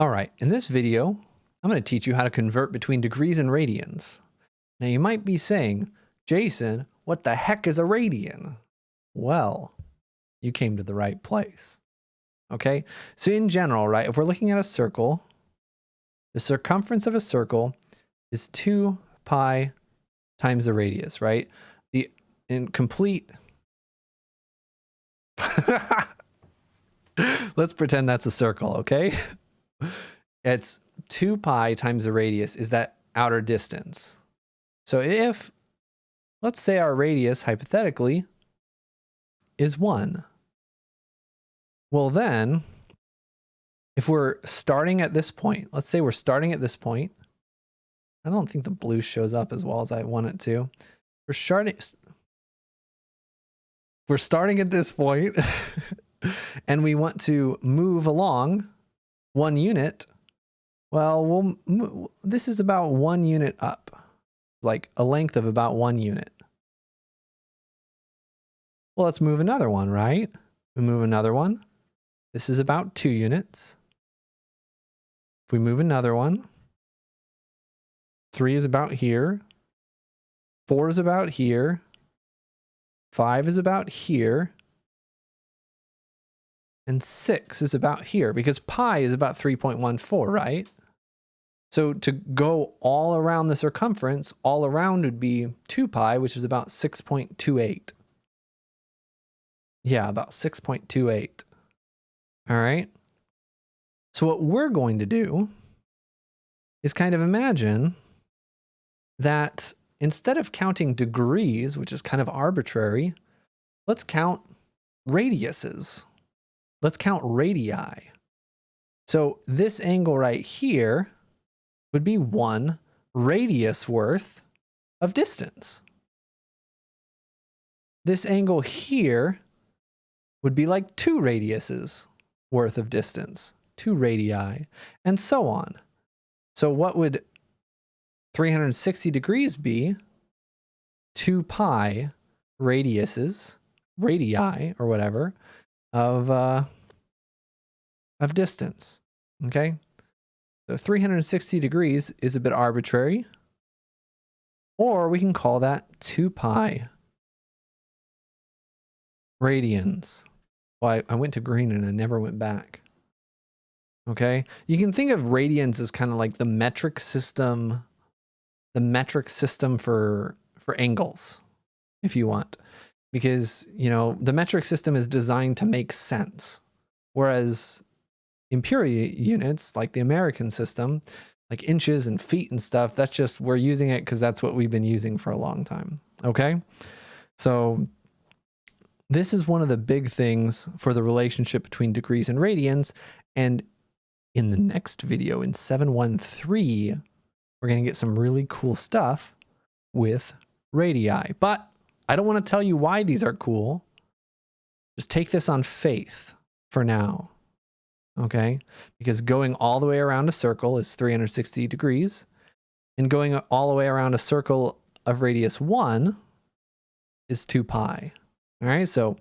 All right, in this video, I'm going to teach you how to convert between degrees and radians. Now you might be saying, Jason, what the heck is a radian? Well, you came to the right place. Okay, so in general, right, if we're looking at a circle, the circumference of a circle is 2 pi times the radius, right? The incomplete... Let's pretend that's a circle, okay? It's 2 pi times the radius is that outer distance. So if, let's say our radius, hypothetically, is 1. Well then, if we're starting at this point, let's say we're starting at this point. I don't think the blue shows up as well as I want it to. We're starting at this point and we want to move along 1 unit. Well, this is about 1 unit up, like a length of about 1 unit. Well, let's move another one, right? We move another one. This is about 2 units. If we move another one, 3 is about here. 4 is about here. 5 is about here. And 6 is about here because pi is about 3.14, right? So to go all around the circumference, all around would be 2 pi, which is about 6.28. Yeah, about 6.28. All right. So what we're going to do is kind of imagine that instead of counting degrees, which is kind of arbitrary, let's count radiuses. Let's count radii. So this angle right here would be 1 radius worth of distance. This angle here would be like 2 radiuses worth of distance, 2 radii, and so on. So what would 360 degrees be? 2 pi radiuses, radii or whatever, of distance. Okay? So 360 degrees is a bit arbitrary, or we can call that 2 pi radians. Well, I went to green and I never went back. Okay? You can think of radians as kind of like the metric system for angles, if you want. Because, you know, the metric system is designed to make sense. Whereas imperial units, like the American system, like inches and feet and stuff, that's just, we're using it because that's what we've been using for a long time. Okay? So this is one of the big things for the relationship between degrees and radians. And in the next video, in 713, we're going to get some really cool stuff with radii. But I don't want to tell you why these are cool. Just take this on faith for now. Okay? Because going all the way around a circle is 360 degrees. And going all the way around a circle of radius 1 is 2 pi. All right? So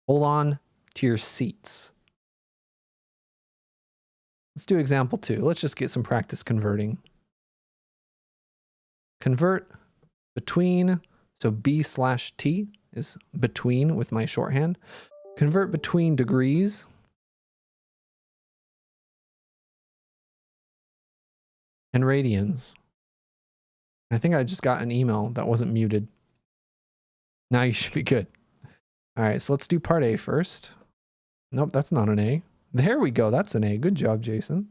hold on to your seats. Let's do example 2. Let's just get some practice converting. Convert between, so B/T is between with my shorthand. Convert between degrees and radians. I think I just got an email that wasn't muted. Now you should be good. All right, so let's do part A first. Nope, that's not an A. There we go, that's an A. Good job, Jason.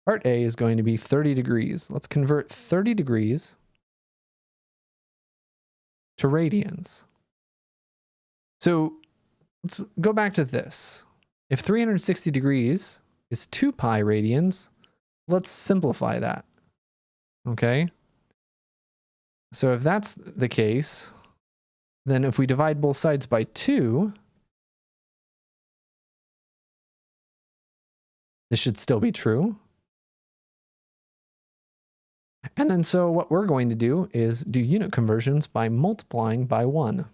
Part A is going to be 30 degrees. Let's convert 30 degrees to radians. So let's go back to this. If 360 degrees is 2 pi radians, let's simplify that. Okay? So if that's the case, then if we divide both sides by 2, this should still be true. And then so what we're going to do is do unit conversions by multiplying by 1.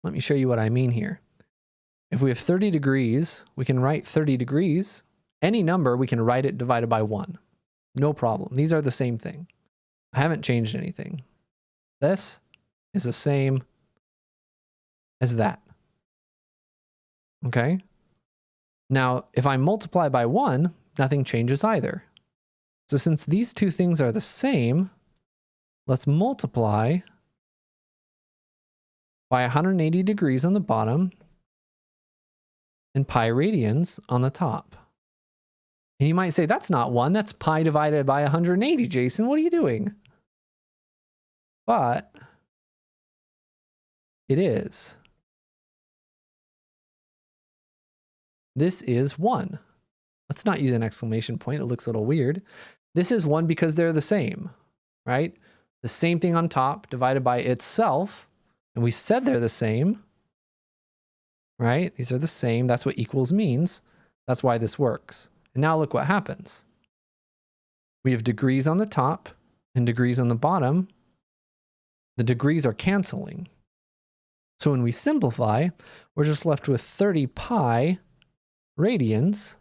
Let me show you what I mean here. If we have 30 degrees, we can write 30 degrees any number, we can write it divided by 1. No problem. These are the same thing. I haven't changed anything. This is the same as that. Okay? Now, if I multiply by 1, nothing changes either. So since these two things are the same, let's multiply by 180 degrees on the bottom and pi radians on the top. And you might say, that's not 1, that's pi divided by 180, Jason. What are you doing? But it is. This is 1. Let's not use an exclamation point. It looks a little weird. This is 1 because they're the same, right? The same thing on top divided by itself. And we said they're the same, right? These are the same. That's what equals means. That's why this works. And now look what happens. We have degrees on the top and degrees on the bottom. The degrees are canceling. So when we simplify, we're just left with 30 pi radians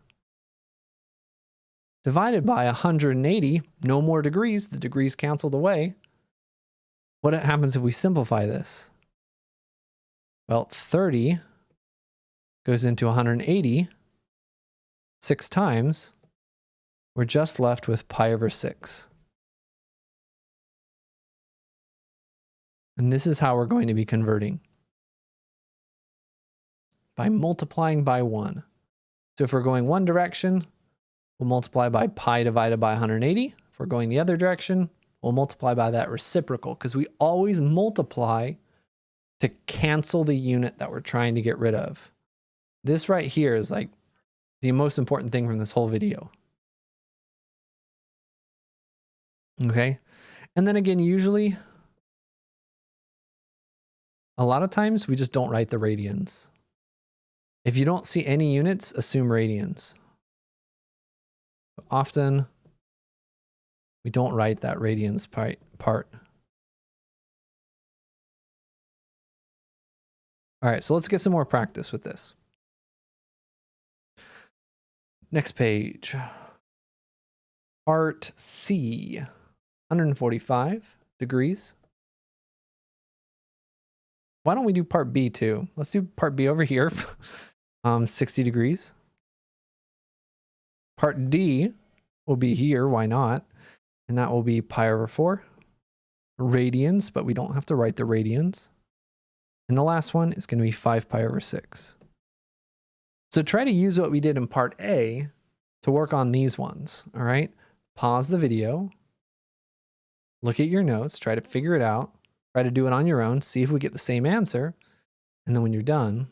divided by 180. No more degrees. The degrees canceled away. What happens if we simplify this? Well, 30 goes into 180 6 times. We're just left with pi over 6. And this is how we're going to be converting. By multiplying by 1. So if we're going one direction, we'll multiply by pi divided by 180. If we're going the other direction, we'll multiply by that reciprocal, because we always multiply to cancel the unit that we're trying to get rid of. This right here is like the most important thing from this whole video. Okay? And then again, usually, a lot of times we just don't write the radians. If you don't see any units, assume radians. Often, we don't write that radians part. All right, so let's get some more practice with this. Next page. Part C, 145 degrees. Why don't we do part B too? Let's do part B over here, 60 degrees. Part D will be here, why not? And that will be pi over 4 radians, but we don't have to write the radians. And the last one is going to be 5 pi over 6. So try to use what we did in part A to work on these ones, all right? Pause the video, look at your notes, try to figure it out, try to do it on your own, see if we get the same answer, and then when you're done,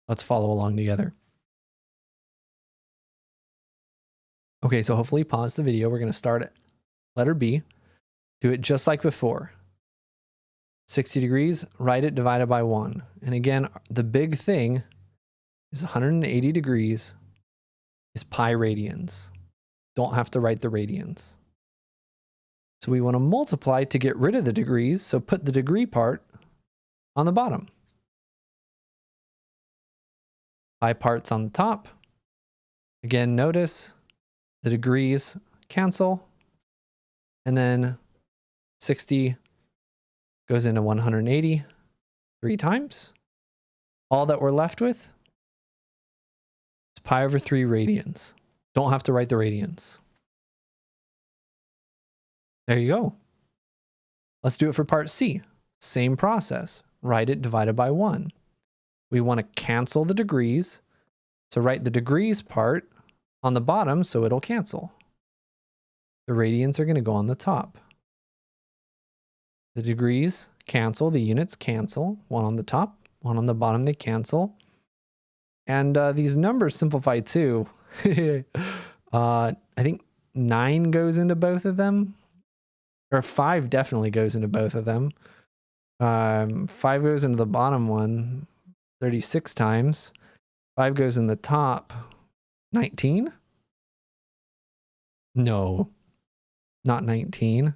let's follow along together. Okay, so hopefully pause the video. We're going to start at letter B. Do it just like before. 60 degrees, write it divided by 1. And again, the big thing is 180 degrees is pi radians. Don't have to write the radians. So we want to multiply to get rid of the degrees, so put the degree part on the bottom. Pi part's on the top. Again, notice the degrees cancel, and then 60 goes into 180 3 times. All that we're left with is pi over 3 radians. Don't have to write the radians. There you go. Let's do it for part C. Same process. Write it divided by 1. We want to cancel the degrees, so write the degrees part on the bottom so it'll cancel. The radians are going to go on the top. The degrees cancel, the units cancel. One on the top, one on the bottom, they cancel. And these numbers simplify too. I think 9 goes into both of them. Or 5 definitely goes into both of them. 5 goes into the bottom one 36 times. 5 goes in the top 19? No, not 19.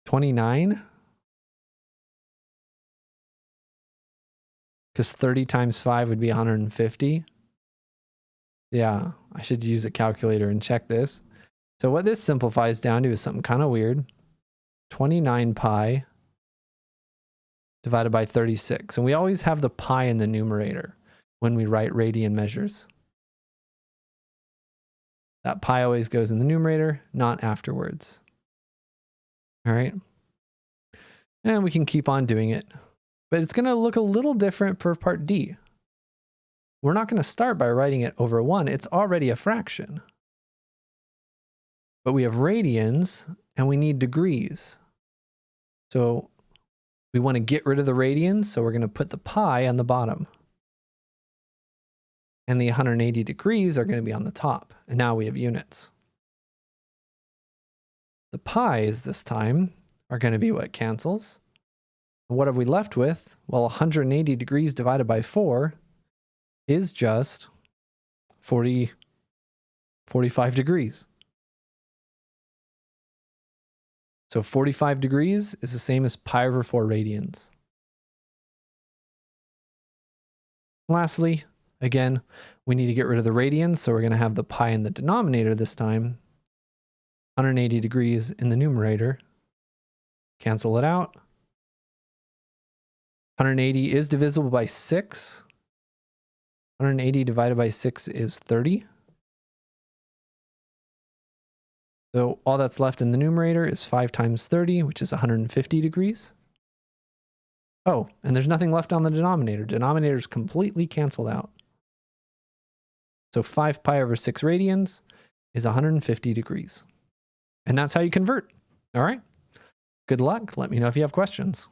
29? Because 30 times 5 would be 150. Yeah, I should use a calculator and check this. So what this simplifies down to is something kind of weird. 29 pi divided by 36. And we always have the pi in the numerator when we write radian measures. That pi always goes in the numerator, not afterwards. All right. And we can keep on doing it. But it's going to look a little different for part D. We're not going to start by writing it over 1. It's already a fraction. But we have radians and we need degrees. So we want to get rid of the radians, so we're going to put the pi on the bottom. And the 180 degrees are going to be on the top. And now we have units. The pi's this time are going to be what cancels. And what are we left with? Well, 180 degrees divided by 4 is just 45 degrees. So 45 degrees is the same as pi over 4 radians. Lastly, again, we need to get rid of the radians, so we're going to have the pi in the denominator this time. 180 degrees in the numerator. Cancel it out. 180 is divisible by 6. 180 divided by 6 is 30. So all that's left in the numerator is 5 times 30, which is 150 degrees. Oh, and there's nothing left on the denominator. Denominator is completely canceled out. So 5 pi over 6 radians is 150 degrees. And that's how you convert. All right. Good luck. Let me know if you have questions.